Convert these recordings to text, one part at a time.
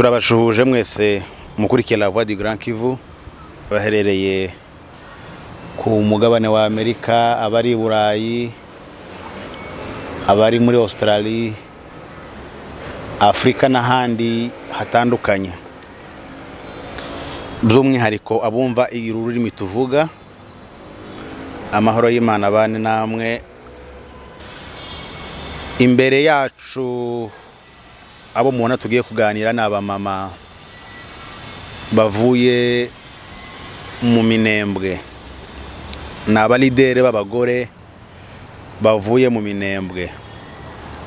turabashuhuje mwese mukurikiye La Voix du Grand Kivu baherereye ku mugabane wa Amerika, abari Burayi, abari muri Australia, Afrika n'ahandi hatandukanye. By'umwihariko abumva ururimi tuvuga, amahoro y'Imana bane namwe. Imbere yacu abo mubona tugiye kuganira n'aba mama bavuye mu minembwe, n'aba lidere b'abagore bavuye mu minembwe.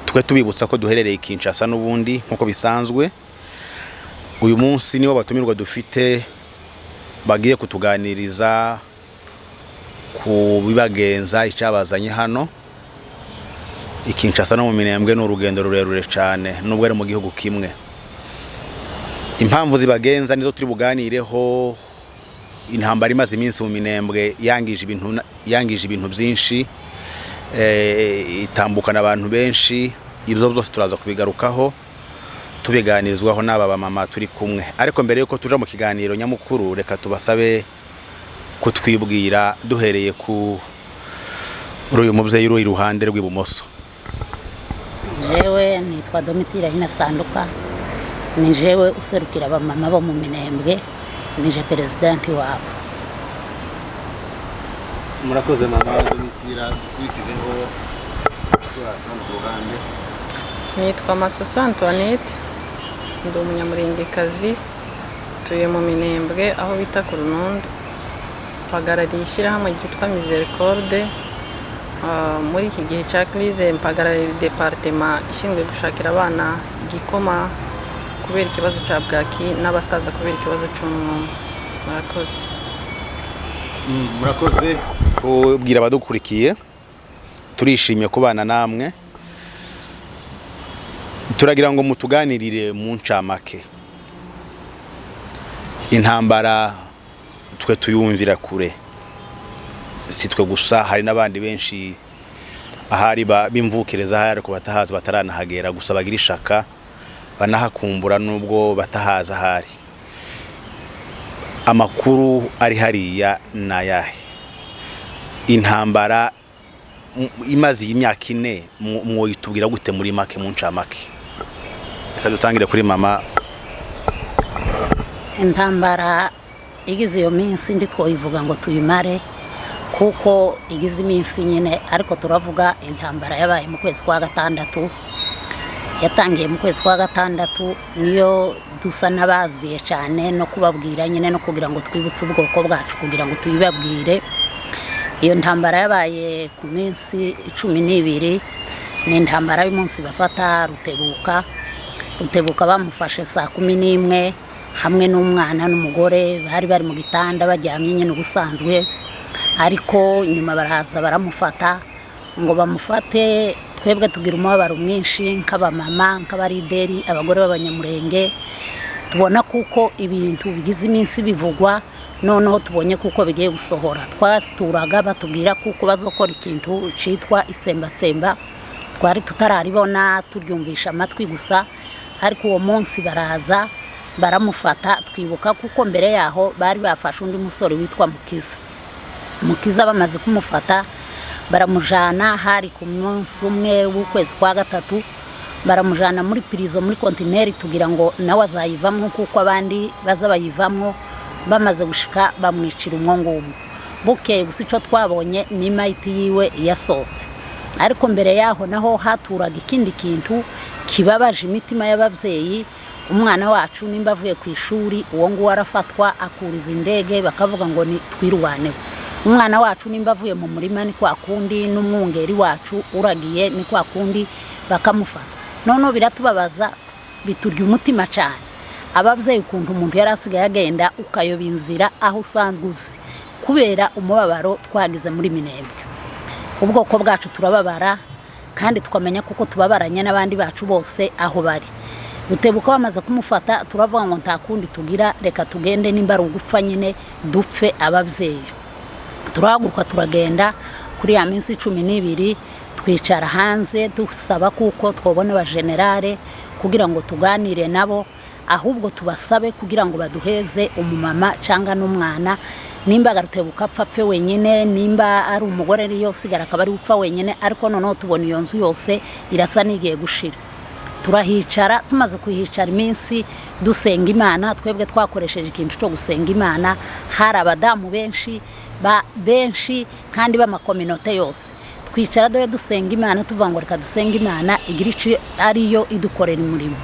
Twe tubibutsa ko duherereye Kinshasa n'ubundi nkuko bisanzwe. Uyu munsi nibo batumirwa dufite bagiye kutuganiriza ku bibagenza icyabazanye hano Kinshasa no mu minembwe. N'urugendo rurerure cyane nubwo ari mu gihugu kimwe. Impamvu zibagenza nizo turi buganireho. Intambara imaze iminsi mu minembwe yangije ibintu byinshi, itambukana abantu benshi. Ibyo byose turaza kubigarukaho tubiganirizwaho n'aba bamama turi kumwe. Ariko mbere yuko tuja mu kiganiro nyamukuru, reka tubasabe kutwibwira duhereye ku uyu mubyeyi uri iruhande rw'ibumoso. Jewe nitwa Domitira Inasanduka, ni jewe userukira abamama bo mu minembwe, nije presidenti wabo. Murakoze mama Domitira, dukurikizeho mu ruhande. Nitwa Masusu Antoinette, ndi umunyamurengekazi, tuye mu minembwe aho bita ku Runondo, mpagarariye ishyirahamwe ryitwa Miséricorde. Muri iki gihe cya crise mpagarariye departement ishinzwe gushakira abana igikoma kubera ikibazo cya bwaki n'abasaza kubera ikibazo cy'umwuma. Murakoze. Murakoze kubwira abadukurikiye, turishimye kubana namwe. Turagira ngo mutuganirire mu ncamake. Intambara twe tuyumvira kure, si twe gusa, hari n'abandi benshi ahari bimvukireza hari ko batahaza bataranahagera, gusa bagira ishaka banahakumbura nubwo batahaza hari. Amakuru ari hariya nayahe? Intambara imaze imyaka 4 mwoyitubwira gute muri make mu ncamake? Reka dutangire kuri mama. Intambara igize iyo minsi ndi twoyivuga ngo tuyimare, kuko igize iminsi nyine, ariko turavuga intambara yabaye mu kwezi kwa gatandatu. Yatangiye mu kwezi kwa gatandatu, niyo dusa nabaziye cyane no kubabwira nyine, no kugira ngo twibutse ubwoko bwacu kugira ngo tuyibabwire. Iyo ntambara yabaye ku minsi 12, ni intambara y'umunsi bafata Rutebuka bamufashe saa 11 hamwe n'umwana n'umugore bari mu gitanda bajyamye nyine ubusanzwe, ariko nyuma baraza baramufata. Ngo bamufate twebwe tugira umubabaro mwinshi nk'abamama, nk'abarideri, abagore b'abanyamurenge. Tubona kuko ibintu bigize iminsi bivugwa, noneho tubonye kuko bigiye gusohora. Twasituraga batubwira kuko bazokora ikintu citwa isembatsemba, twari tutararibona, turyumvisha amatwi gusa. Ariko uwo munsi baraza baramufata. Twibuka kuko mbere yaho bari bafashe undi musore witwa Mukiza. Bamaze kumufata baramujana, hari ku munsi umwe w'ukwezi kwa gatatu, baramujana muri prison muri kontineri tugira ngo nawe azayivamwo kuko abandi baza bayivamwo. Bamaze gushika bamwicira umwongo. Bukeye gusa ico twabonye ni maiti yiwe yasohotse. Ariko mbere yaho naho haturaga ikindi kintu kibabaje imitima y'abavyeyi. Umwana wacu nimba avuye ku ishuri, uwo ngo warafatwa akuriza indege, bakavuga ngo ni twirwane. Umwana wacu nimba avuye mu murima, ni kwa kundi n'umwungeri wacu uragiye, ni kwa kundi bakamufata. None biratubabaza, biturya umutima cyane. Abavyeyi ukuntu umuntu yarasigaye agenda ukayoba inzira aho usanzwe uzi, kubera umubabaro twagize muri minembwe. Ubwoko bwacu turababara, kandi tukamenya kuko tubabaranye n'abandi bacu bose aho bari. Rutebuka bamaze kumufata, turavuga ngo nta kundi tugira, reka tugende nimba rugupfa nyine dupfe abavyeyi. Turahaguruka turagenda kuri ya minsi 12, twicara hanze dusaba kuko twobona aba generale kugira ngo tuganire nabo. ahubwo tubasabe kugira ngo baduheze umumama cyangwa n'umwana nimba agarutebuka apfe wenyine nimba ari umugore ari yosigara akaba ari upfa wenyine ariko noneho tubona iyo nzu yose irasa n'igiye gushira turahicara tumaze kuhicara iminsi dusenga Imana twebwe twakoresheje ikintu cyo gusenga Imana hari abadamu benshi kandi b'amakominote yose twicara dusenga Imana tuvuga ngo reka dusenga Imana igirici ariyo idukorera umurimo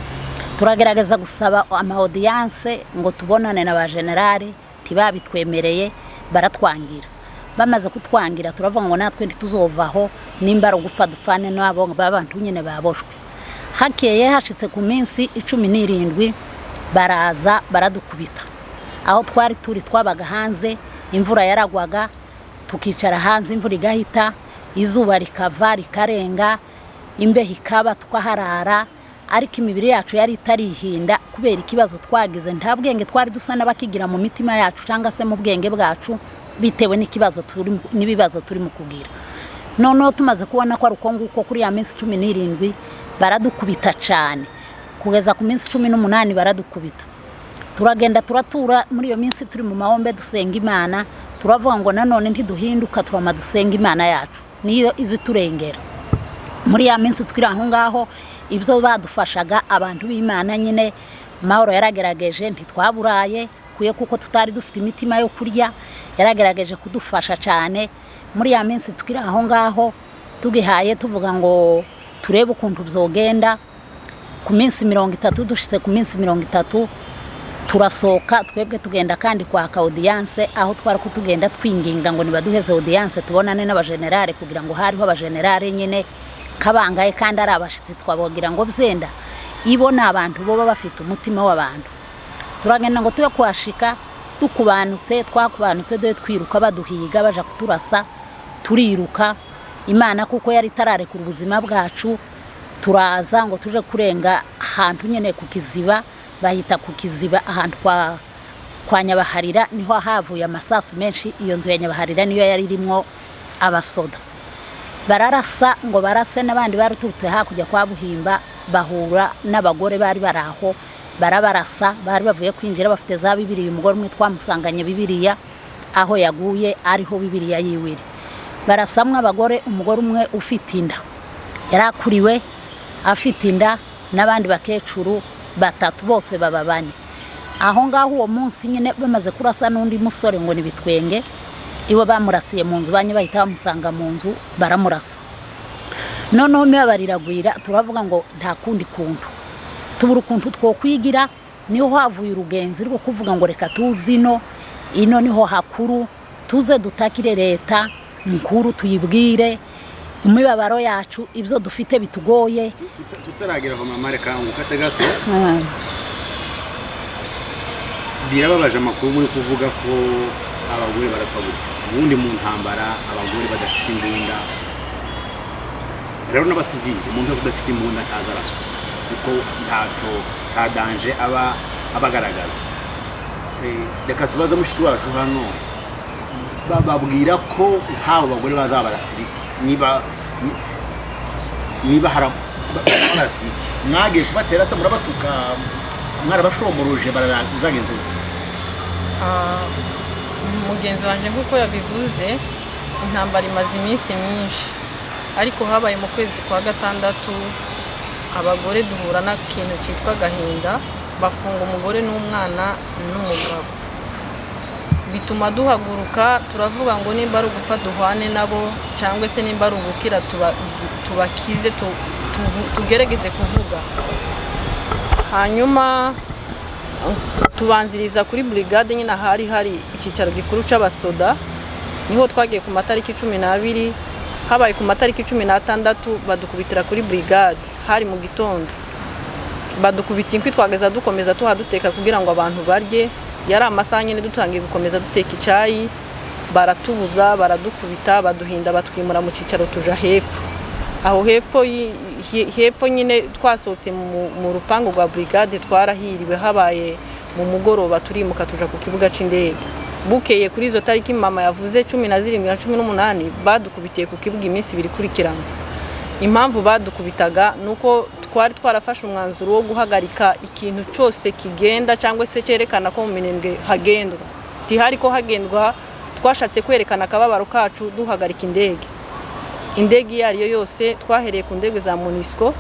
turagerageza gusaba amaudience ngo tubonane na ba generale ntibabitwemereye baratwangira bamaze kutwangira turavuga ngo natwe ntituzovaho nimba ari ugupfa dupfane n'abo babantu nyine baboshwe hakeye hashitse ku minsi 17 baraza baradukubita aho twari turi twabaga hanze imvura yaragwaga tukicara hanze imvura igahita izuba rikava rikarenga imbeho ikaba tukaharara ariko imibiri yacu yari itarihinda kubera ikibazo twagize nta bwenge twari dusa n'abakigira mu mitima yacu cyangwa se mu bwenge bwacu bitewe n'ibibazo turi mu kugira noneho tumaze kubona ko ari uko nguko kuri ya minsi 17 baradukubita cyane kugeza ku minsi 18 baradukubita turagenda turatura muri iyo minsi turi mu mahombe dusenga Imana turavuga ngo nanone ntiduhinduka turama dusenga Imana yacu niyo izi turengera muri ya minsi twiri aho ngaho ibyo badufashaga abantu b'Imana nyine mahoro yaragerageje ntitwaburaye kuye kuko tutari dufite imitima yo kurya yaragerageje kudufasha cyane muri ya minsi twiri aho ngaho tugihaye tuvuga ngo turebe ukuntu byogenda ku minsi 30 dushitse ku minsi 30 turasoka twebwe tugenda kandi kwa audience aho twari kutugenda twinginga ngo nibaduheze audience tubonane n'abagenerale kugira ngo hariho abagenerale nyine kabangaye kandi ari abashitsi twabogira ngo byenda ibona abantu bo bafite umutima w'abantu turagenda ngo tuye kwashika twakubanutse doye twiruka baduhiga baja kuturasa turiruka Imana kuko yari tararekura ubuzima bwacu turaza ngo tuje kurenga ahantu nyene ku kiziba bahita ku kiziba ahantu kwa Nyabaharira niho havuye amasasu menshi iyo nzu ya Nyabaharira niyo yari irimo abasoda bararasa ngo barase n'abandi baruturutse hakujya kwa Buhimba bahura n'abagore bari baraho barabarasa bari bavuye kwinjira bafite za Bibiliya umugore umwe twamusanganye Bibiliya aho yaguye ariho Bibiliya yiwiri barasamwa abagore umugore umwe ufite inda yarakuriwe afite inda n'abandi bakecuru batatu bose bababane aho ngaho uwo munsi nyine bamaze kurasa n'undi musore ngo nibitwenge ibo bamurasiye mu nzu banye bahita bamusanga mu nzu baramurasa noneho mibariragwira turavuga ngo nta kundi kuntu tubura ukuntu twokwigira niho havuye urugenzi rwo kuvuga ngo reka tuzino ino niho hakuru tuze dutakire leta nkuru tuyibwire imibabaro yacu ibyo dufite bitugoye tutaragira aho mama reka ngukate gato birababaje amakuru muri kuvuga ko abagore baratwabuka ubundi mu ntambara abagore badafite imbunda rero n'abasivili umuntu wese udafite imbunda ntazaraswa kuko ntacyo kadanje abagaragaza reka tubaze mushiki wacu hano babwira ko ntaho bagore bazabarasirike niba harabarasirike mwagiye kubatera se murabatuka mwarabashomoruje barazagenze mugenzi wanje nk'uko yabivuze intambara imaze iminsi myinshi ariko habaye mu kwezi kwa gatandatu abagore duhura n'ikintu cyitwa gahinda bafunga umugore n'umwana n'umugabo bituma duhaguruka turavuga ngo nimba ari ugupfa duhwane nabo cyangwa se nimba ari ugukira tubakize tugerageze kuvuga hanyuma tubanziriza kuri brigade nyine hari icyicaro gikuru c'abasoda niho twagiye ku matariki 12 habaye ku matariki 16 badukubitira kuri brigade hari mu gitondo badukubita inkwi twageza dukomeza tuhaduteka kugira ngo abantu barye yari amasaha nyine dutangiye gukomeza duteka icyayi baratubuza baradukubita baduhinda batwimura mu cicaro tuja hepfo aho hepfo nyine twasohotse mu rupango rwa brigade twarahiriwe habaye mu mugoroba turimuka tuja ku kibuga c'indege bukeye kuri izo tariki mama yavuze 17 na 18 badukubitiye ku kibuga iminsi biri kurikirana impamvu badukubitaga nuko twari twarafashe umwanzuro wo guhagarika ikintu cyose kigenda cyangwa se cyerekana ko mu minembwe hagendwa. Tihari ko hagendwa, twashatse kwerekana akababaro kacu duhagarika indege iyo ariyo yose. Twahereye ku ndege za Munisco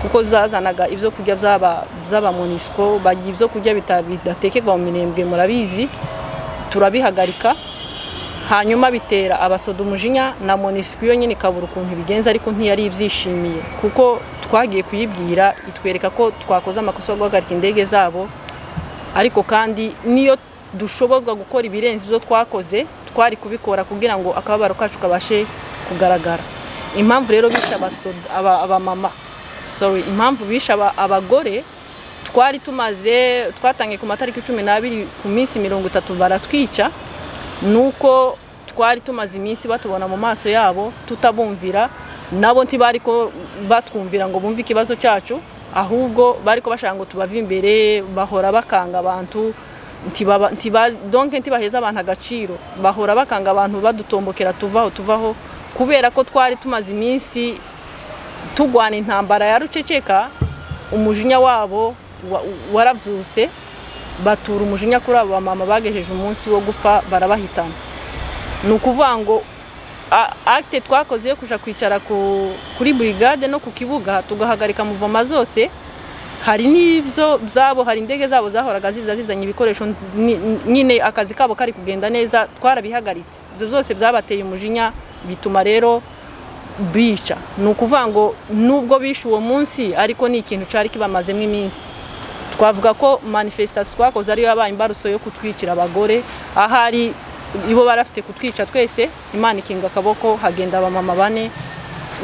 kuko zazanaga ibyo kurya by'aba Munisco, bagiye ibyo kurya bidatekerwa mu minembwe murabizi, turabihagarika. Hanyuma bitera abasoda umujinya na Munisco yo nyine kabura ukuntu bigenza, ariko ntiyari ibyishimiye kuko twagiye kuyibwira itwereka ko twakoze amakosa yo guhagarika indege zabo, ariko kandi niyo dushobozwa gukora ibirenze ibyo twakoze twari kubikora kugira ngo akababaro kacu kabashe kugaragara. Impamvu rero bisha abasoda abamama impamvu bisha abagore, twatangiye ku matariki 12 ku minsi 30 baratwica, nuko twari tumaze iminsi batubona mu maso yabo tutabumvira, nabo ntibari ko batwumvira ngo bumve ikibazo cyacu, ahubwo bari ko bashaka ngo tubave imbere, bahora bakanga abantu ntibaheza abantu agaciro, bahora bakanga abantu badutombokera tuvaho kubera ko twari tumaze iminsi tugwana intambara ya ruceceka. Umujinya wabo waravyutse, batura umujinya kuri abo mama bagejeje umunsi wo gupfa, barabahitana. Nukuvuga ngo acte twakoze yo kuja kwicara kuri brigade no ku kibuga tugahagarika muvoma zose, hari n'ibyo byabo, hari indege zabo zahoraga zizanye ibikoresho nyine akazi kabo kari kugenda neza, twarabihagaritse. Ibyo zose byabateye umujinya, bituma rero bica. Nukuvuga ngo nubwo bishe uwo munsi, ariko ni ikintu cyari kibamazemo iminsi. Twavuga ko manifestation twakoze ariyo yabaye imbaruso yo kutwicira abagore, ahari ibo barafite kutwica twese, Imana ikinga akaboko hagenda abamama 4.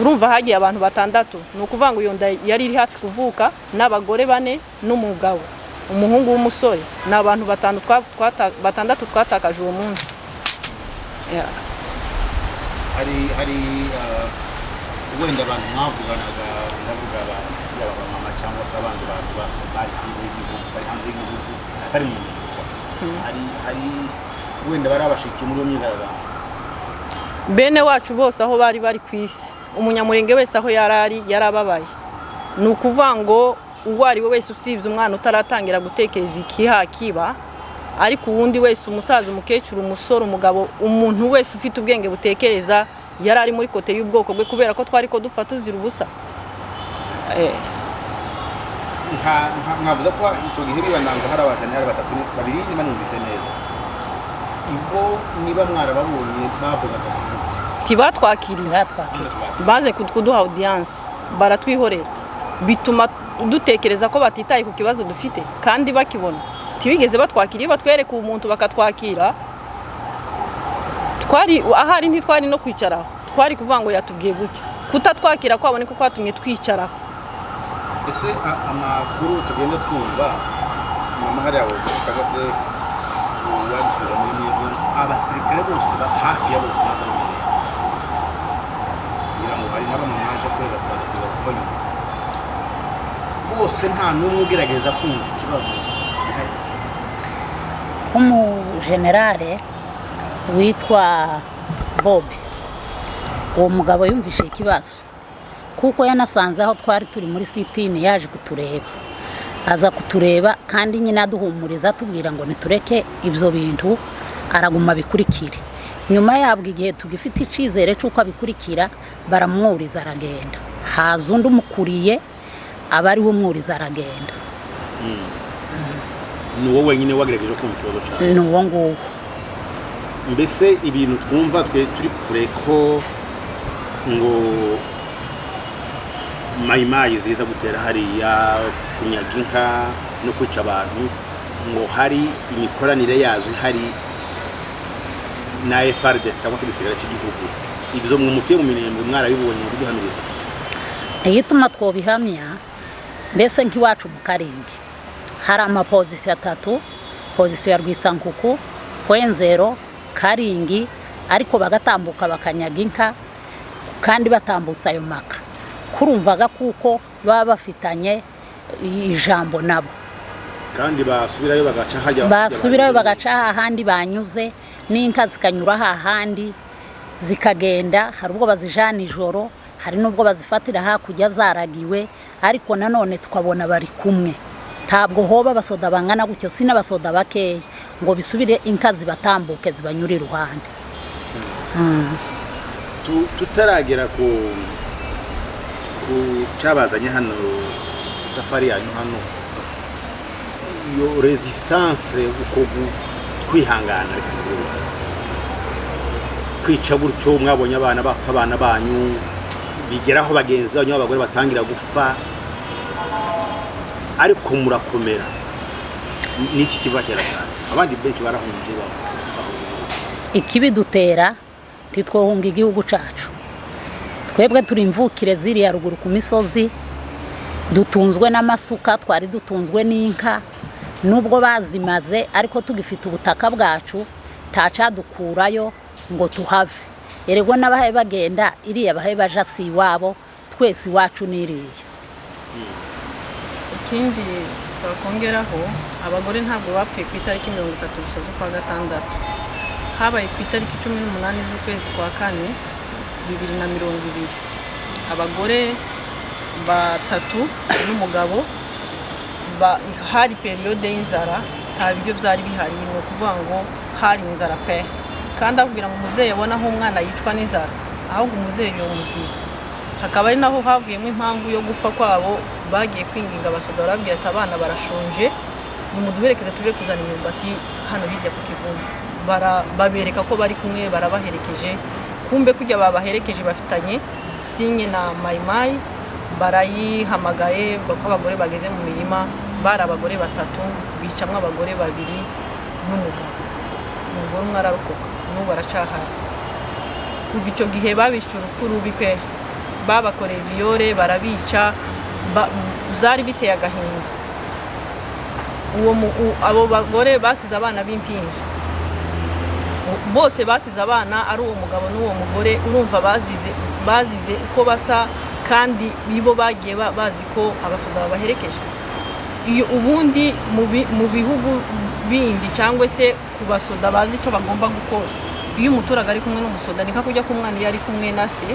Urumva hagiye abantu 6. Nukuvuga ngo iyo nda yari iri hafi kuvuka, n'abagore 4 n'umugabo, umuhungu w'umusore, n'abantu 6 twatakaje uwo munsi. hari wenda abantu mwavuganaga ndavuga abamama cyangwa se abandi bantu bari hanze y'igihugu atari mu Rwanda, hari wenda barabashikiye muri iyo myigaragambyo? Bene wacu bose aho bari ku isi, umunyamurenge wese aho yarababaye. Nukuvuga ngo uwo ari we wese usibye umwana utaratangira gutekereza ikihakiba, ariko uwundi wese, umusaza, umukecuru, umusore, umugabo, umuntu wese ufite ubwenge butekereza yarari muri kote y'ubwoko bwe, kubera ko twari ko dupfa tuzira ubusa. Nkavuze ko icyo gihe bibandanga hari abajenali 2 niba numvise neza, ubwo niba mwarababonye bavugaga tibatwakiriye, baze kuduha audience, baratwihorera, bituma dutekereza ko batitaye ku kibazo dufite, kandi bakibona tibigeze batwakiriye, batwereka umuntu bakatwakira. Twari ahari ntitwari no kwicara, twari kuvuga ngo yatubwiye gutya, kutatwakira kwabone ko kwatumye twicara. Ese amakuru tugenda twumva mama hari abo cyangwa se wagisubiza muri abasirikare bose hafi ya bose nazo ngira ngo hari n'abamamaje kurega twaza kuza kubona bose, nta n'umwe ugerageza kumva ikibazo. Umujenerale witwa Bob, uwo mugabo yumvishe ikibazo kuko yanasanze aho twari turi muri sitini, yaje kutureba, aza kutureba kandi nyine aduhumuriza atubwira ngo nitureke ibyo bintu, araguma bikurikire. Nyuma yabwo igihe tugifite icizere cy'uko abikurikira, baramwuriza aragenda, haza undi umukuriye aba ari we umwuriza aragenda. Ni wowe wenyine wagerageje kumva ikibazo cyawe? Ni uwo nguwo. Mbese ibintu twumva twe turi kure ko ngo mayimayi ziza gutera hariya, kunyaga inka no kwica abantu, ngo hari imikoranire yazo hari na FRD cyangwa se igisirikare cy'igihugu, ibyo mwe mutuye mu minembwe mwarabibonye mu guhamiriza? Igituma twobihamya, mbese nk'iwacu mu Karenge hari amapozisiyo 3, pozisiyo ya Rwisankuku, Kwenzero, Karingi, ariko bagatambuka bakanyaga inka kandi batambutsa ayo maka. Kurumvaga kuko baba bafitanye ijambo nabo, kandi basubirayo bagaca ahandi banyuze, n'inka zikanyura ahandi zikagenda. Hari ubwo bazijana ijoro, hari n'ubwo bazifatira hakujya zaragiwe, ariko nanone tukabona bari kumwe ntabwo hoba abasoda bangana gutyo si n'abasoda bakeya ngo bisubire inka zibatambuke zibanyura iruhande. tutaragera ku cyabazanye hano safari yanyu hano iyo resistance uko kwihangana kwica gutyo mwabonye abana bapfa abana banyu bigeraho bagenzi banyu abagore batangira gupfa ariko murakomera niki kibatera cyane abandi benshi barahunze ikibidutera titwohunga igihugu cacu twebwe turi imvukire ziriya ruguru ku misozi dutunzwe n'amasuka twari dutunzwe n'inka nubwo bazimaze ariko tugifite ubutaka bwacu tacadukurayo ngo tuhave erego n'abahe bagenda iriya bahe baja si iwabo twese iwacu n'iriya. Ikindi twakongeraho abagore ntabwo bapfuye ku itariki 30 z'ukwa gatandatu habaye ku itariki 18 z'ukwezi kwa kane 2020 abagore batatu n'umugabo hari periode y'inzara nta biryo byari bihari ni ukuvuga ngo hari inzara pe kandi akubwira ngo umubyeyi abona aho umwana yicwa n'inzara ahubwo umubyeyi yo muziba hakaba ari naho havuyemo impamvu yo gupfa kwabo bagiye kwinginga abasoda barabwira ati abana barashonje nimuduherekeze tuje kuzana imyumbati hano hirya ku kivumu babereka ko bari kumwe barabaherekeje kumbe kujya babaherekeje bafitanye sinye na mayimayi barayihamagaye bako abagore bageze mu mirima bari abagore batatu bicamwe abagore babiri n'umugabo umugore umwe ararokoka n'ubu aracahari kuva icyo gihe babishe urupfu rubi pe babakoreye viyore barabica zari biteye agahinda abo bagore basize abana b'impinja bose basize abana ari uwo mugabo n'uwo mugore urumva bazize uko basa kandi bibo bagiye bazi ko abasoda babaherekeje iyo ubundi mu bihugu bindi cyangwa se ku basoda bazi icyo bagomba gukora iyo umuturage ari kumwe n'umusoda nika kujya ku mwana yari kumwe na se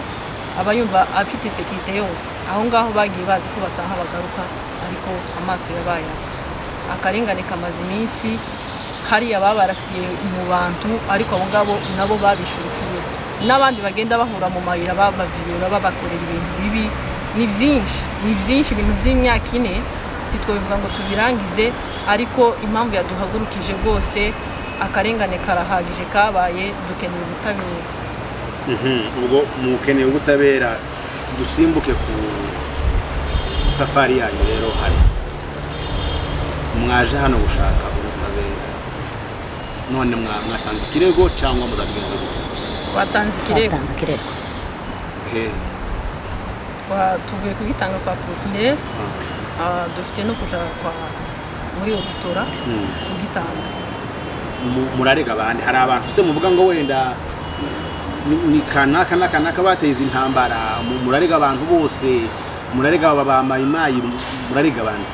aba yumva afite sekirite yose aho ngaho bagiye bazi ko bataha bagaruka ariko amaso yabaye akarengane kamaze iminsi hariya babarasiye mu bantu ariko abo ngabo nabo babishukiye n'abandi bagenda bahura mu mayira babavira babakorera ibintu bibi ni byinshi ibintu by'imyaka ine titwobivuga ngo tubirangize ariko impamvu yaduhagurukije rwose akarengane karahagije kabaye dukeneye ubutabera. Ubwo mukeneye ubutabera dusimbuke ku safari yanyu rero hari mwaje hano gushaka ubutabera none mwatanze ikirego cyangwa murabigenza gute? Watanze ikirego tuvuye kugitanga kwa procureur dufite no kuja muri auditora kugitanga. Murarega abandi hari abantu se muvuga ngo wenda ni kanaka bateza intambara murarega abantu bose murarega aba mayimayi murarega abandi?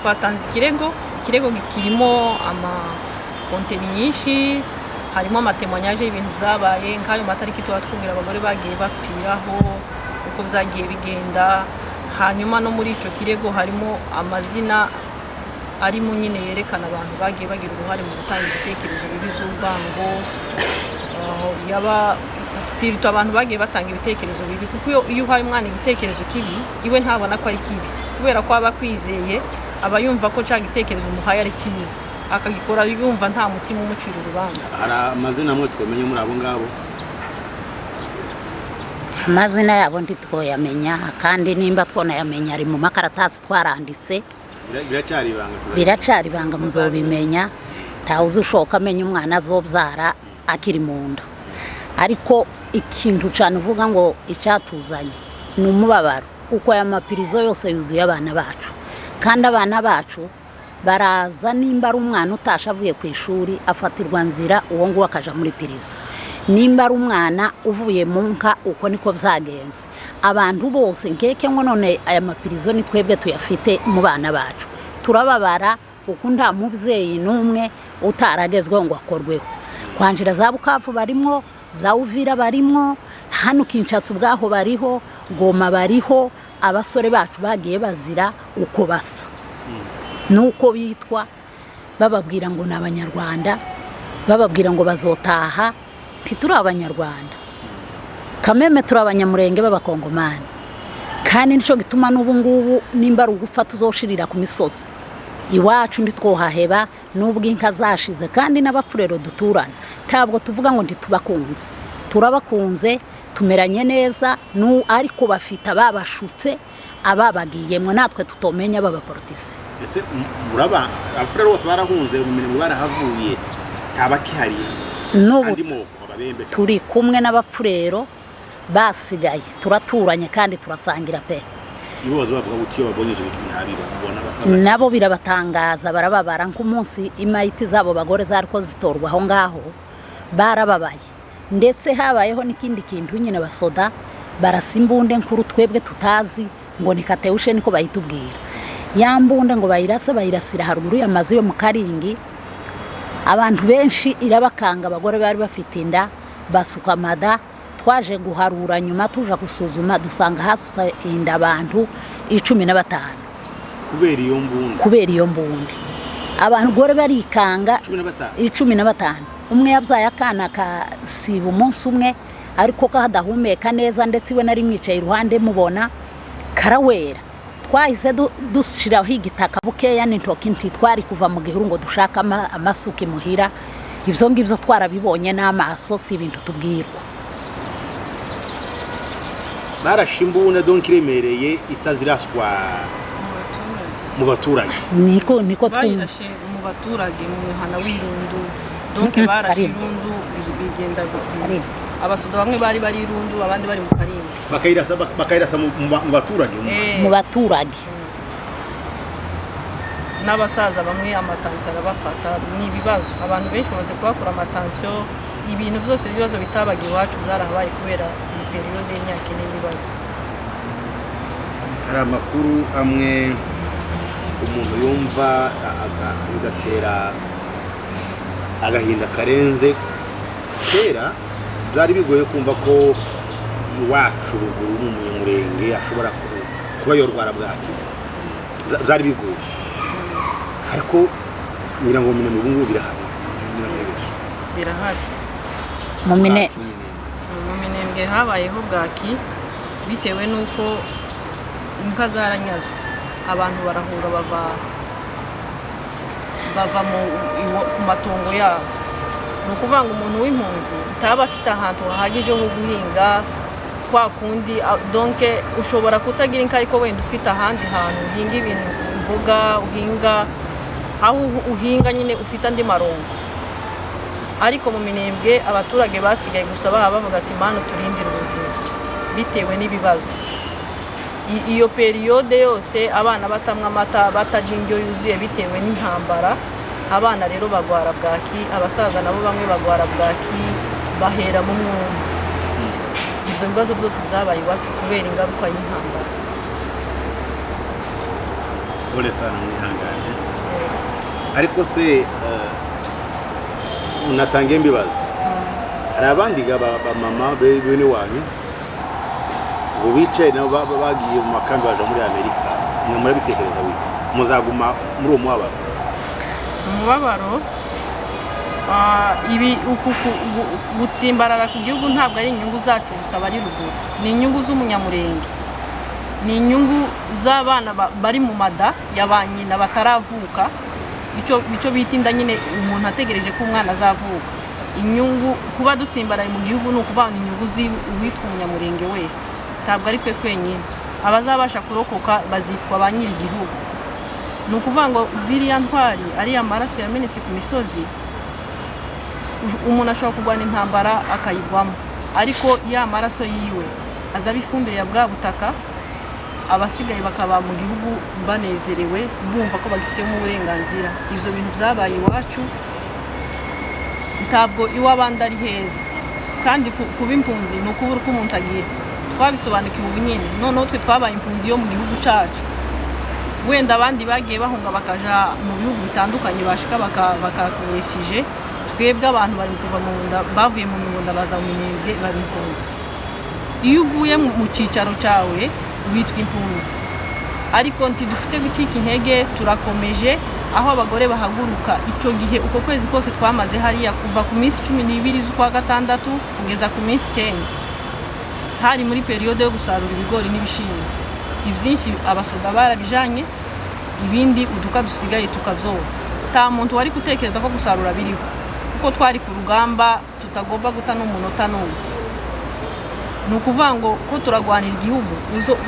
Twatanze ikirego kirimo konteni nyinshi harimo amatemonyage y'ibintu byabaye nk'ayo matariki tuba twubwira abagore bagiye bapfiraho uko byagiye bigenda hanyuma no muri icyo kirego harimo amazina arimo nyine yerekana abantu bagiye bagira uruhare mu gutanga ibitekerezo bibi z'urwango sirito abantu bagiye batanga ibitekerezo bibi kuko iyo uhaye umwana igitekerezo kibi iwe ntabona ko ari kibi kubera ko aba kwizeye aba yumva ko cya gitekerezo umuhaye ari cyiza akagikora yumva nta mutima umucira urubanza. Hari amazina amwe twamenye muri abo ngabo? Amazina yabo ntitwoyamenya kandi nimba twonayamenya ari mu makaratasi twaranditse biracari ibanga muzobimenya ntawuzi ushoka amenya umwana azobyara akiri mu nda ariko ikintu cyane uvuga ngo icyatuzanye ni umubabaro uko aya mapirizo yose yuzuye abana bacu kandi abana bacu baraza nimba ari umwana utasha avuye ku ishuri afatirwa nzira uwo nguwo akaja muri pirizo nimba ari umwana uvuye mu nka uko niko byagenze abantu bose nkeke ngo none aya mapirizo ni twebwe tuyafite mu bana bacu turababara kuko nta mubyeyi n'umwe utaragezweho ngo akorweho kwanjira za Bukavu barimo za Uvira barimo hano Kinshasa ubwaho bariho, Goma bariho, abasore bacu bagiye bazira uko basa nuko bitwa, bababwira ngo n'abanyarwanda, bababwira ngo bazotaha, ntituri abanyarwanda, kameme turi abanyamurenge b'abakongomani, kandi nico gituma n'ubu ngubu nimba ari ugupfa tuzoshirira ku misozi iwacu ntitwohaheba n'ubwo inka zashize, kandi n'abapfurero duturana ntabwo tuvuga ngo ntitubakunze, turabakunze, tumeranye neza, ariko bafite ababashutse ababagiyemwe natwe tutomenya b'abapolitisi. ese muraba abapfurero bose barahunze mu minembwe barahavuye ntabakihari n'ubu turi kumwe n'abapfurero basigaye, turaturanye kandi turasangira pe. ibibazo bavuga gutyo babonye ibyo bintu babibona nabo birabatangaza, barababara nk'umunsi imayiti zabo bagore zariko zitorwa aho ngaho, barababaye. Ndetse habayeho n'ikindi kintu nyine basoda barasimbunde nkuru twebwe tutazi ngo nikateushe niko bayitubwira, yambunde ngo bayirasira haruguru y'amazu yo mu Karingi, abantu benshi irabakanga, abagore bari bafite inda basuka mada, twaje guharura nyuma tuja gusuzuma dusanga hasusa inda abantu 15 kubera iyo mbunde abantu gore barikanga 15. Umwe yabyaye akana kasiba umunsi umwe ariko kahadahumeka neza, ndetse iwe nari mwicaye iruhande mubona karawera, twahise dushiraho igitaka bukeya n'intoki ntitwari kuva mu gihuru ngo dushaka amasuka imuhira, ibyo ngibyo twarabibonye n'amaso, si ibintu tubwirwa. barashimbuna donc iremereye itaziraswa mu baturage, niko bayirashe mu baturage mu mihana w'irundu, donc barashe irundu bigenda gutya, abasoda bamwe bari irundu abandi bari mu Karingi, bakayirasa mu baturage, mu baturage n'abasaza bamwe amatansiyo arabafata, n'ibibazo abantu benshi bamaze kubakura amatansiyo, ibintu byose ibibazo bitabaga iwacu byarabaye kubera iyi periode y'imyaka n'ibibazo. hari amakuru amwe umuntu yumva bigatera agahinda karenze, kera byari bigoye kumva ko iwacu ruguru n'umunyamurenge ashobora kuba yorwara bwaki, byari bigoye, ariko ngira ngo mu ngubu birahari mu minembwe habayeho bwaki bitewe n'uko inka zaranyazwe, abantu barahunga bava ku matongo yabo. Ni ukuvuga ngo umuntu w'impunzi utaba afite ahantu hahagije ho guhinga kwa kundi, donc ushobora kutagira inka ariko wenda ufite ahandi hantu uhinga ibintu, imboga uhinga, aho uhinga nyine ufite andi marongo. Ariko mu minembwe abaturage basigaye gusa bavuga ati Mana turindire ubuzima bitewe n'ibibazo. Iyo periode yose abana batamwa amata, batarya indyo yuzuye bitewe n'intambara, abana rero bagwara bwaki, abasaza nabo bamwe bagwara bwaki bahera mu mwumba. Ibyo bibazo byose byabaye iwacu kubera ingaruka y'intambara. Ole sana mwihangane, ariko se unatange mbibaza, hari abandi mama bene wanyu ngo bicaye nabo bagiye mu makambi baje muri Amerika, mwe murabitekereza wiki muzaguma muri uwo mubabaro? Ibi gutsimbarara ku gihugu ntabwo ari inyungu zacu gusa bari ruguru, ni inyungu z'umunyamurenge, ni inyungu z'abana bari mu mada y'abanyina bataravuka, icyo bita inda nyine umuntu ategereje ko umwana azavuka. Inyungu kuba dutsimbaraye mu gihugu ni ukuvana inyungu z'uwitwa umunyamurenge wese, ntabwo ari twe twenyine. Abazabasha kurokoka bazitwa ba nyiri igihugu. Ni ukuvuga ngo ziriya ntwari ariya maraso yamenetse ku misozi, umuntu ashobora kurwana intambara akayigwamo, ariko ya maraso yiwe azaba ifumbire ya bwa butaka, abasigaye bakaba mu gihugu banezerewe bumva ko bagifitemo uburenganzira. Ibyo bintu byabaye iwacu, ntabwo iw'abandi ari heza, kandi kuba impunzi ni ukubura uko umuntu agira. Twabisobanukiwe ubu nyine, noneho twe twabaye impunzi yo mu gihugu cyacu. Wenda abandi bagiye bahunga bakaja mu bihugu bitandukanye, bashika bakakurefije, twebwe abantu bari kuva mu nda, bavuye mu ngunda baza mu minembwe bari impunzi. iyo uvuye mu cyicaro cyawe witwa impunzi ariko ntidufite gucika intege turakomeje aho abagore bahaguruka icyo gihe uko kwezi kose twamaze hariya kuva ku minsi 12 z'ukwa gatandatu kugeza ku minsi 9 hari muri periode yo gusarura ibigori n'ibishimbo ibyinshi abasoda barabijanye ibindi uduka dusigaye tukazora ta muntu wari gutekereza ko gusarura biriho kuko twari ku rugamba tutagomba guta n'umunota n'umwe nukuvuga ngo ko turagwanira igihugu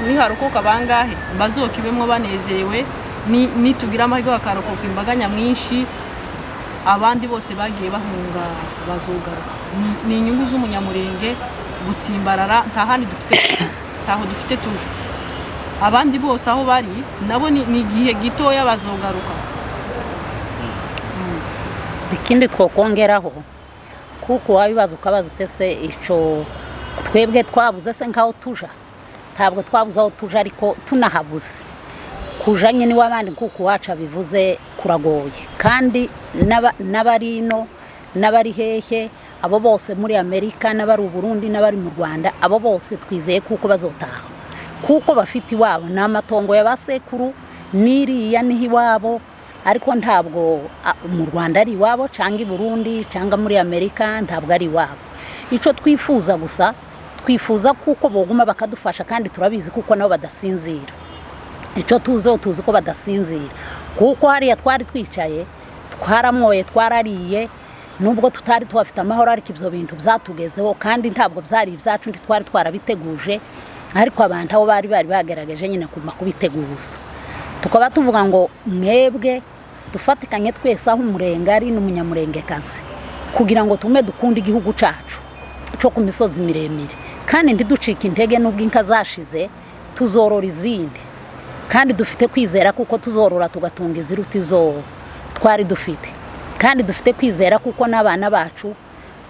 niharokoka bangahe bazokibemwo banezerewe ni tugira amahirwe bakarokoka imbaga nyamwinshi abandi bose bagiye bahunga bazogaruka ni inyungu z'umunyamurenge gutsimbarara ntahandi dufite tuje abandi bose aho bari nabo ni igihe gitoya bazogaruka. Ikindi twokongeraho kuko wabibaza ukabaza utese ico twebwe twabuze se nkaho tuja ntabwo twabuze aho tuja ariko tunahabuze kujanye ni wabandi kuko waca bivuze kuragoye kandi n'abarino n'abari hehe abo bose muri Amerika n'abari Burundi n'abari mu Rwanda abo bose twizeye kuko bazotaha kuko bafite iwabo n'amatongo y'abasekuru niriya nihi wabo ariko ntabwo mu Rwanda ari iwabo cyangwa i Burundi cyangwa muri Amerika ntabwo ari iwabo ico twifuza gusa twifuza kuko boguma bakadufasha kandi turabizi kuko nabo badasinzira ico tuzi ko badasinzira kuko hariya twari twicaye twaramwoye twarariye nubwo tutari twafite amahoro ariko ibyo bintu byatugezeho kandi ntabwo byari ibyacu ndi twari twarabiteguje ariko abantu abo bari bagerageje nyine kubiteguza tukaba tuvuga ngo mwebwe dufatikanye twese aho umurengari n'umunyamurengekazi kugira ngo tume dukunda igihugu cacu cyo ku misozi miremire kandi ndiducika intege nubwo inka zashize tuzorora izindi kandi dufite kwizera kuko tuzorora tugatunga iziruta izo twari dufite kandi dufite kwizera kuko n'abana bacu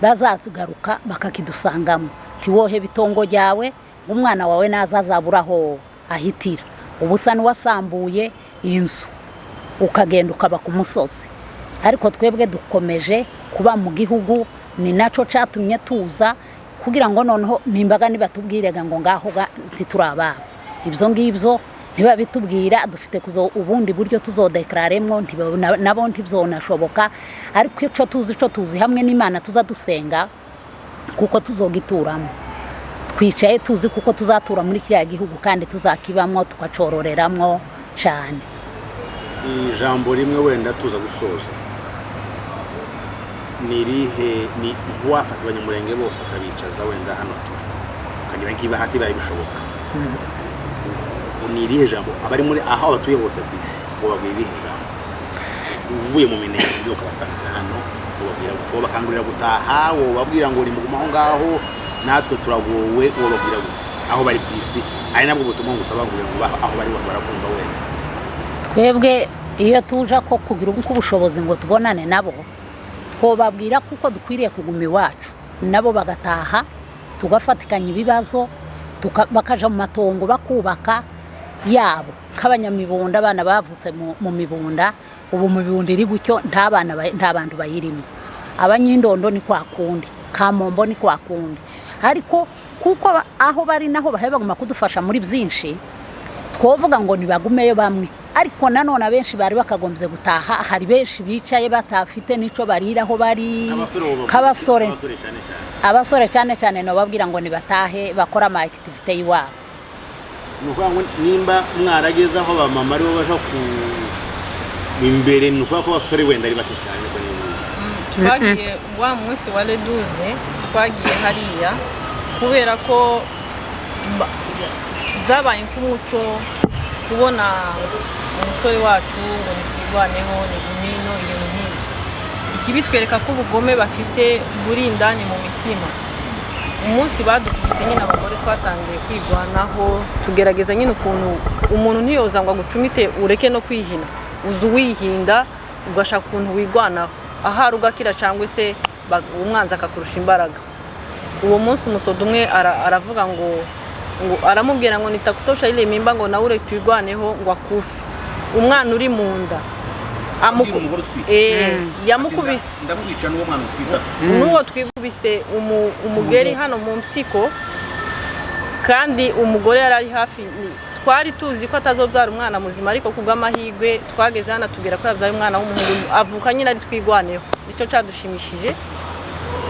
bazatugaruka bakakidusangamo kiwohe bitongo ryawe umwana wawe nazazaburaho ahitira ubusa n'uwasambuye inzu ukagenda ukaba ku musozi ariko twebwe dukomeje kuba mu gihugu ni naco catumye tuza kugira ngo noneho nimbaga nibatubwirega ngo ngaho tituraba ibyo ngibyo niba bitubwira dufite kuzo ubundi buryo tuzodeklaremwo nabo ntibzonashoboka ariko ico tuzi hamwe n'Imana tuza dusenga kuko tuzogituramo twicaye tuzi kuko tuzatura muri kiriya gihugu kandi tuzakibamwo tukacororeramwo cyane. Ijambo rimwe wenda tuza gusoza nirihe ni wafata abanyamurenge bose akabicaza wenda hano kagira nkiba hati bari bishoboka nirihe jambo abari muri aho abatuye bose kwisi ngo bagwibihe jambo uvuye mu minembwe yo kabasanga hano ubabwira ngo bakangurira gutaha wo babwira ngo uri mugumaho ngaho natwe turagowe wo babwira ngo aho bari kwisi ari nabwo gutuma ngo usabagurira ngo aho bari bose barakumva wenda twebwe iyo tuja ko kugira ubushobozi ngo tubonane nabo twobabwira kuko dukwiriye kuguma iwacu nabo bagataha tugafatikanya ibibazo bakaja mu matongo bakubaka yabo nk'abanyamibunda abana bavutse mu mibunda ubu mu bibunda iri gutyo nta bantu bayirimo abanyindondo ni kwa kundi kamombo ni kwa kundi ariko kuko aho bari naho bahe baguma kudufasha muri byinshi twovuga ngo nibagumeyo bamwe ariko nanone abenshi bari bakagombye gutaha hari benshi bicaye batafite nico bariraho bari abasore cyane no babwira ngo nibatahe bakora ama activity yiwabo nuko ngo nimba mwarageze aho ba mama ari bo baje ku imbere nuko ko basore wenda ari bake cyane ko ni twagiye wa munsi wa leduze twagiye hariya kubera ko zabaye nk'umuco kubona umusore wacu ngo nitwirwaneho ni gumino ibintu nk'ibyo ikibitwereka ko ubugome bafite buri indani mu mitima umunsi badukubise nyine abagore twatangiye kwigwanaho tugerageza nyine ukuntu umuntu ntiyoza ngo agucumite ureke no kwihina uzu wihinda ugashaka ukuntu wigwanaho ahari ugakira cyangwa se umwanzi akakurusha imbaraga uwo munsi umusodo umwe aravuga ngo aramubwira ngo nitakutosha ile mimba ngo nawe twigwaneho ngo akufe umwana uri mu nda yamukubise ndakwica n'uwo mwana twita n'uwo twikubise umugeri hano mu mpsiko kandi umugore yari ari hafi twari tuzi ko atazobyara umwana muzima ariko kubw'amahirwe twageze hano tubwira ko yabyaye umwana w'umuhungu avuka nyine ari twigwaneho nicyo cyadushimishije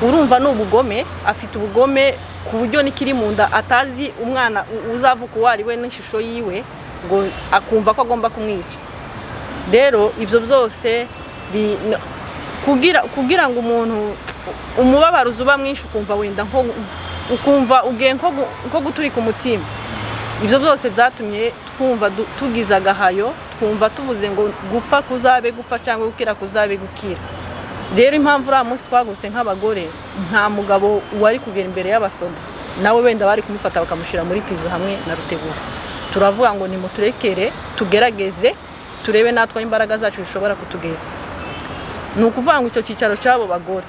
urumva n'ubugome afite ubugome ku buryo nikiri mu nda atazi umwana uzavuka uwo ari we n'ishusho yiwe ngo akumva ko agomba kumwica rero ibyo byose kugira ngo umuntu umubabaro uba mwinshi ukumva wenda ukumva ugiye nko guturika umutima ibyo byose byatumye twumva tugize agahayo twumva tuvuze ngo gupfa kuzabe gupfa cyangwa gukira kuzabe gukira rero impamvu uriya munsi twagutse nk'abagore nta mugabo wari kugera imbere y'abasoda nawe wenda bari kumufata bakamushyira muri pizo hamwe na rutegura turavuga ngo nimuturekere tugerageze turebe natwe imbaraga zacu zishobora kutugeza ni ukuvuga ngo icyo cyicaro cy'abo bagore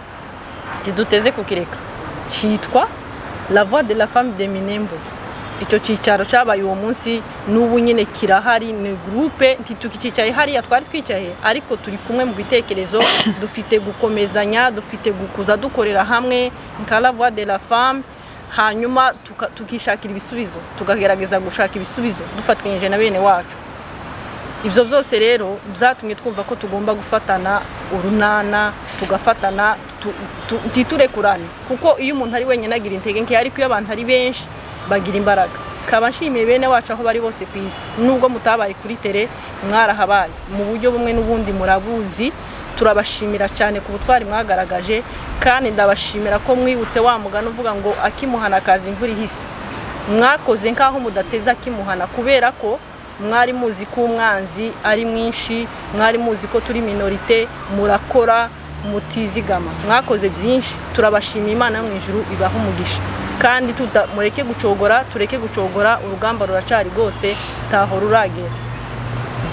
tiduteze kukireka cyitwa la voix de la femme de minembwe icyo cyicaro cyabaye uwo munsi n'ubu nyine kirahari ni groupe ntitukicaye hariya twari twicaye ariko turi kumwe mu bitekerezo dufite gukomezanya dufite gukuza dukorera hamwe nka la voix de la femme hanyuma tukishakira ibisubizo tukagerageza gushaka ibisubizo dufatanyije na bene wacu ibyo byose rero byatumye twumva ko tugomba gufatana urunana tugafatana ntiturekurane kuko iyo umuntu ari wenyine agira intege nke ariko iyo abantu ari benshi bagira imbaraga kaba nshimiye bene wacu aho bari bose ku isi nubwo mutabaye kuri tere mwarahabaye mu buryo bumwe n'ubundi murabuzi turabashimira cyane ku butwari mwagaragaje kandi ndabashimira ko mwibutse wa mugani uvuga ngo akimuhana akaza imvura ihise mwakoze nkaho mudateza akimuhana kubera ko mwari muzi ko umwanzi ari mwinshi mwari muzi ko turi minorite murakora mutizigama mwakoze byinshi turabashimiye Imana yo mu ijuru ibaha umugisha kandi mureke gucogora tureke gucogora urugamba ruracari rwose taho ruragera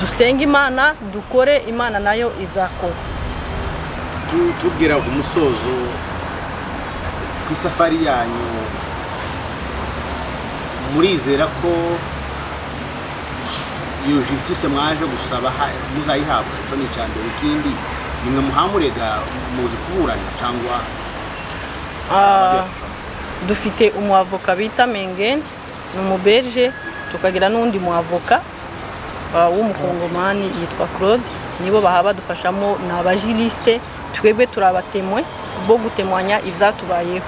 dusenga Imana dukore Imana nayo izakora tubwira umusozo ku safari yanyu murizera ko iyo justice mwaje gusaba muzayihabwa cyo ni cyambere ikindi nimwe muhamurega muzi kuburana cyangwa dufite umuavoka bita Mengen n'umuberge tukagira n'undi muavoka w'umukongomani yitwa Claude nibo bahaba dufashamo n'abajiliste twebwe turabatemwe bo gutemwanya ivyatubayeho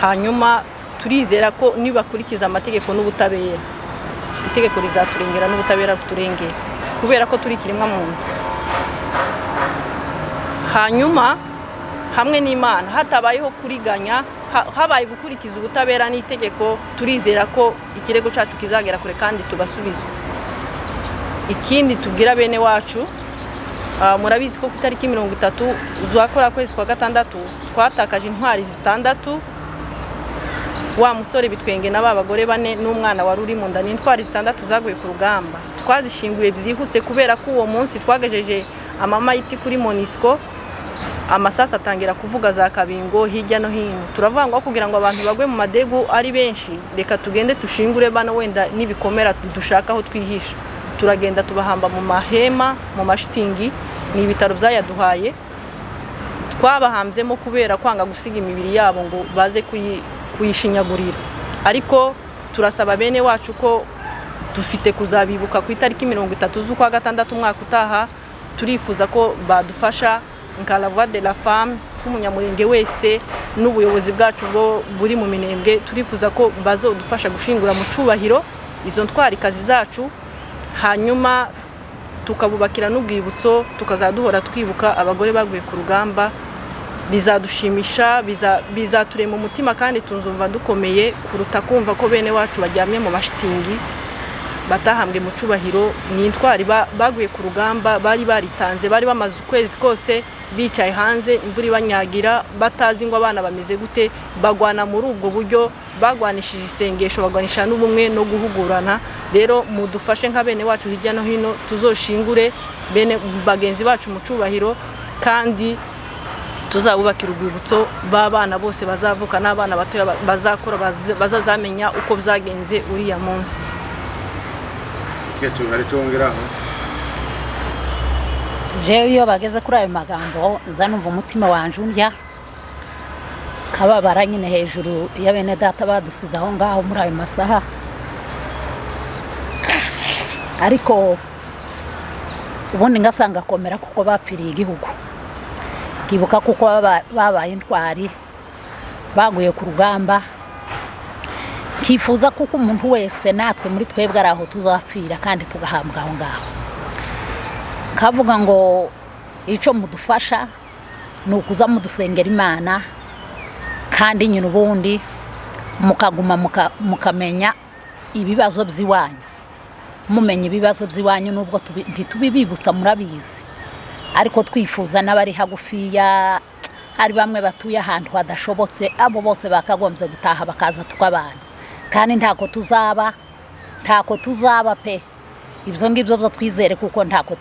hanyuma turizera ko nibakurikiza amategeko n'ubutabera itegeko rizaturengera n'ubutabera buturengera kubera ko turi kirimwa muntu hanyuma hamwe n'Imana hatabayeho kuriganya habaye gukurikiza ubutabera n'itegeko turizera ko ikirego cyacu kizagera kure kandi tugasubizwa ikindi tubwira bene wacu murabizi ko ku itariki 30 z'ukwa kwezi kwa gatandatu twatakaje intwari zitandatu wa musore bitwenge n'aba bagore bane n'umwana wari uri mu nda n'intwari zitandatu zaguye ku rugamba twazishinguye byihuse kubera ko uwo munsi twagajeje amamayiti kuri Monisco amasasa atangira kuvuga za kabingo hirya no hino turavuga ngo kugira ngo abantu bagwe mu madegu ari benshi reka tugende tushingure bana wenda nibikomera dushaka aho twihisha turagenda tubahamba mu mahema mu mashitingi ni ibitaro byayaduhaye twabahamzemo kubera kwanga gusiga imibiri yabo ngo baze kuyishinyagurira ariko turasaba bene wacu ko dufite kuzabibuka ku itariki 30 z'ukwa gatandatu umwaka utaha turifuza ko badufasha nka la voix de la femme k'umunyamurenge wese n'ubuyobozi bwacu bwo buri mu minembwe turifuza ko bazodufasha gushingura mu cubahiro izo ntwarikazi zacu hanyuma tukabubakira n'ubwibutso tukazaduhora twibuka abagore baguye ku rugamba bizadushimisha bizaturema umutima kandi tunzumva dukomeye kuruta kumva ko bene wacu baryamye mu mashitingi batahambwe mu cubahiro ni intwari baguye ku rugamba bari baritanze bari bamaze ukwezi kose bicaye hanze imvura ibanyagira batazi ngo abana bameze gute bagwana muri ubwo buryo bagwanishije isengesho bagwanisha n'ubumwe no guhugurana rero mudufashe nka bene wacu hirya no hino tuzoshingure bene bagenzi bacu mu cubahiro kandi tuzabubakira urwibutso b'abana bose bazavuka n'abana batoya bazakora bazazamenya uko byagenze uriya munsi jewe iyo bageze kuri ayo magambo nza numva umutima wanje undya nkababara nyine hejuru ya bene data badusize aho ngaho muri ayo masaha, ariko ubundi ngasanga komera kuko bapfiriye igihugu, kibuka kuko babaye intwari baguye ku rugamba, kifuza kuko umuntu wese natwe muri twebwe ari aho tuzapfira kandi tugahambwa aho ngaho. Kavuga ngo icyo mudufasha ni ukuza mudusengera Imana, kandi nyine ubundi mukaguma mukamenya ibibazo by'iwanyu, mumenya ibibazo by'iwanyu nubwo ntitubibibutsa murabizi, ariko twifuza n'abari hagufiya, hari bamwe batuye ahantu hadashobotse, abo bose bakagombye gutaha bakaza tukabana, kandi ntako tuzaba pe, ibyo ngibyo byo twizere kuko ntako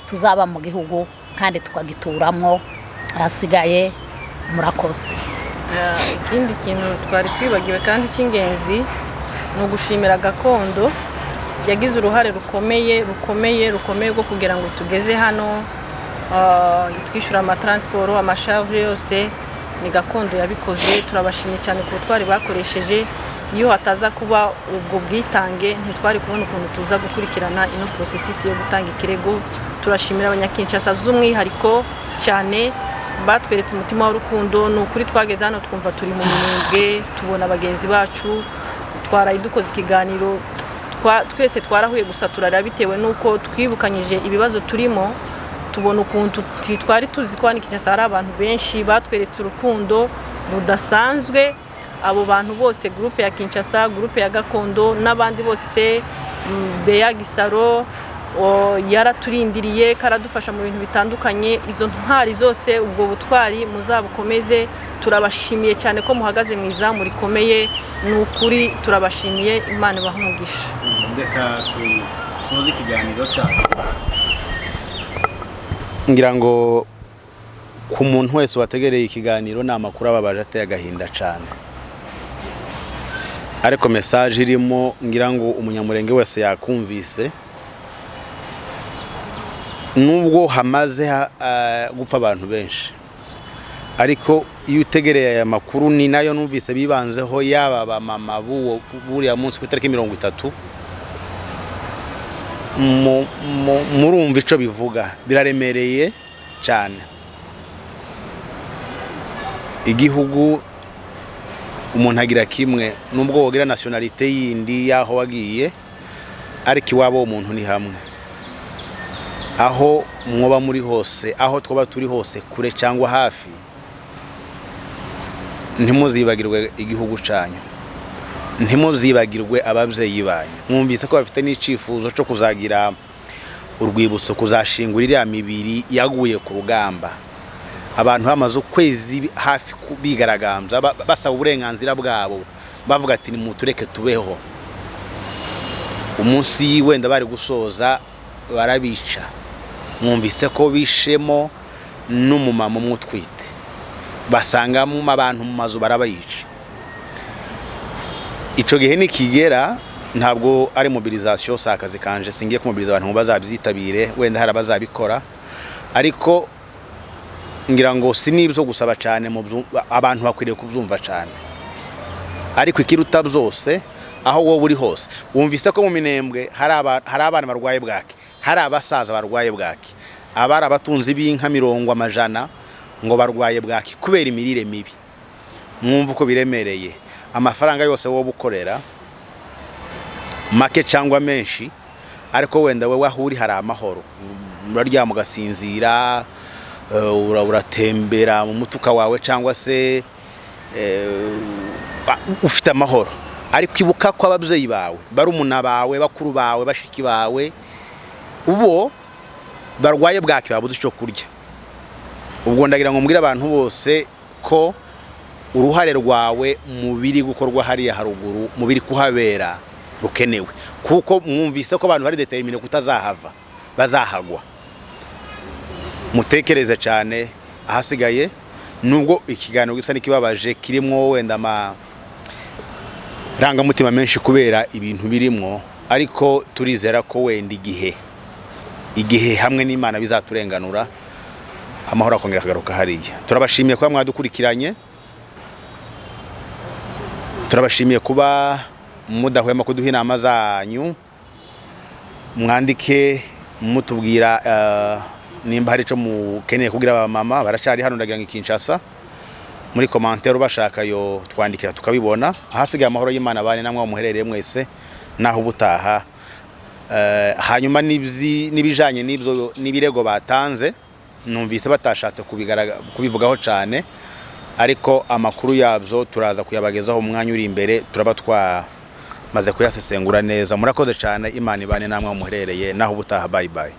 tuzaba mu gihugu kandi tukagituramo. Hasigaye murakoze. Ikindi kintu twari twibagiwe kandi cy'ingenzi ni ugushimira gakondo, yagize uruhare rukomeye rwo kugira ngo tugeze hano, twishyura amatransport, amashavure yose ni gakondo yabikoze. Turabashimye cyane ku twari bakoresheje, iyo hataza kuba ubwo bwitange ntitwari kubona ukuntu tuza gukurikirana ino processus yo gutanga ikirego. Turashimira abanyakinshasa by'umwihariko cyane, batweretse umutima w'urukundo. Ni ukuri twageze hano twumva turi mu minembwe, tubona abagenzi bacu, twaraye dukoze ikiganiro, twese twarahuye gusa turarira bitewe nuko twibukanyije ibibazo turimo, tubona ukuntu twari tuzi ko hano Kinshasa hari abantu benshi batweretse urukundo rudasanzwe. Abo bantu bose, groupe ya Kinshasa, groupe ya gakondo n'abandi bose, Beya Gisaro yaraturindiriye, karadufasha mu bintu bitandukanye. Izo ntwari zose, ubwo butwari muzabukomeze. Turabashimiye cyane ko muhagaze mu izamu rikomeye, ni ukuri turabashimiye. Imana ibahe umugisha. Ndeka tusoze ikiganiro cyacu, ngira ngo ku muntu wese wategereye ikiganiro ni amakuru ababaje ateye agahinda cyane, ariko message irimo ngira ngo umunyamurenge wese yakumvise. Nubwo hamaze gupfa abantu benshi, ariko iyo utegereye aya makuru ni nayo numvise bibanzeho, yaba ba mama buriya munsi ku itariki 30, murumva ico bivuga, biraremereye cyane. Igihugu umuntu agira kimwe, nubwo wogira nationalite yindi yaho wagiye, ariko iwabo umuntu ni hamwe. Aho mwoba muri hose, aho twaba turi hose, kure cyangwa hafi, ntimuzibagirwe igihugu cyanyu, ntimuzibagirwe ababyeyi banyu. Mwumvise ko bafite n'icifuzo cyo kuzagira urwibutso, kuzashingura iriya mibiri yaguye ku rugamba. Abantu bamaze ukwezi hafi bigaragambya basaba uburenganzira bwabo, bavuga ati nimutureke tubeho. Umunsi wenda bari gusoza barabica. Mwumvise ko bishemo n'umumama umutwite, basangamo abantu mu mazu barabayica. Ico gihe nikigera ntabwo ari mobilisation sakazi kanje, singiye kumobiliza abantu bazabyitabire, wenda hari abazabikora, ariko ngira ngo sinibyo gusaba cyane, abantu bakwiriye kubyumva cyane. Ariko ikiruta byose, aho wowe uri hose, wumvise ko mu minembwe hari abana barwaye bwaki, hari abasaza barwaye bwaki, abari abatunzi b'inka 100 ngo barwaye bwaki kubera imirire mibi. Mwumva uko biremereye. Amafaranga yose wowe ukorera make cyangwa menshi, ariko wenda wewe aho uri hari amahoro, uraryama ugasinzira, uratembera mu mutuka wawe, cyangwa se ufite amahoro. Ariko ibuka ko ababyeyi bawe, barumuna bawe, bakuru bawe, bashiki bawe, ubo barwaye bwaki babuze icyo kurya. Ubwo ndagira ngo mbwire abantu bose ko uruhare rwawe mubiri gukorwa hariya haruguru, mubiri kuhabera rukenewe, kuko mwumvise ko abantu bari determine kutazahava, bazahagwa. Mutekereze cyane ahasigaye, nubwo ikiganiro gisa n'ikibabaje kirimo wenda rangamutima menshi kubera ibintu birimo, ariko turizera ko wenda igihe hamwe n'Imana bizaturenganura, amahoro akongera akagaruka hariya. Turabashimiye kuba mwadukurikiranye, turabashimiye kuba mudahwema kuduha inama zanyu, mwandike mutubwira nimba hari ico mukeneye kugira abamama baracari hano ndagira ngo Kinshasa, muri commentaire bashaka yo twandikira tukabibona. Ahasigaye amahoro y'Imana bane namwe muherereye mwese naho ubutaha. Hanyuma nibijanye n'ibyo nibirego batanze, numvise batashatse kubivugaho cyane, ariko amakuru yabyo turaza kuyabagezaho umwanya uri imbere, turaba twamaze kuyasesengura neza. Murakoze cyane, Imana ibane namwe muherereye naho ubutaha. Bye bye.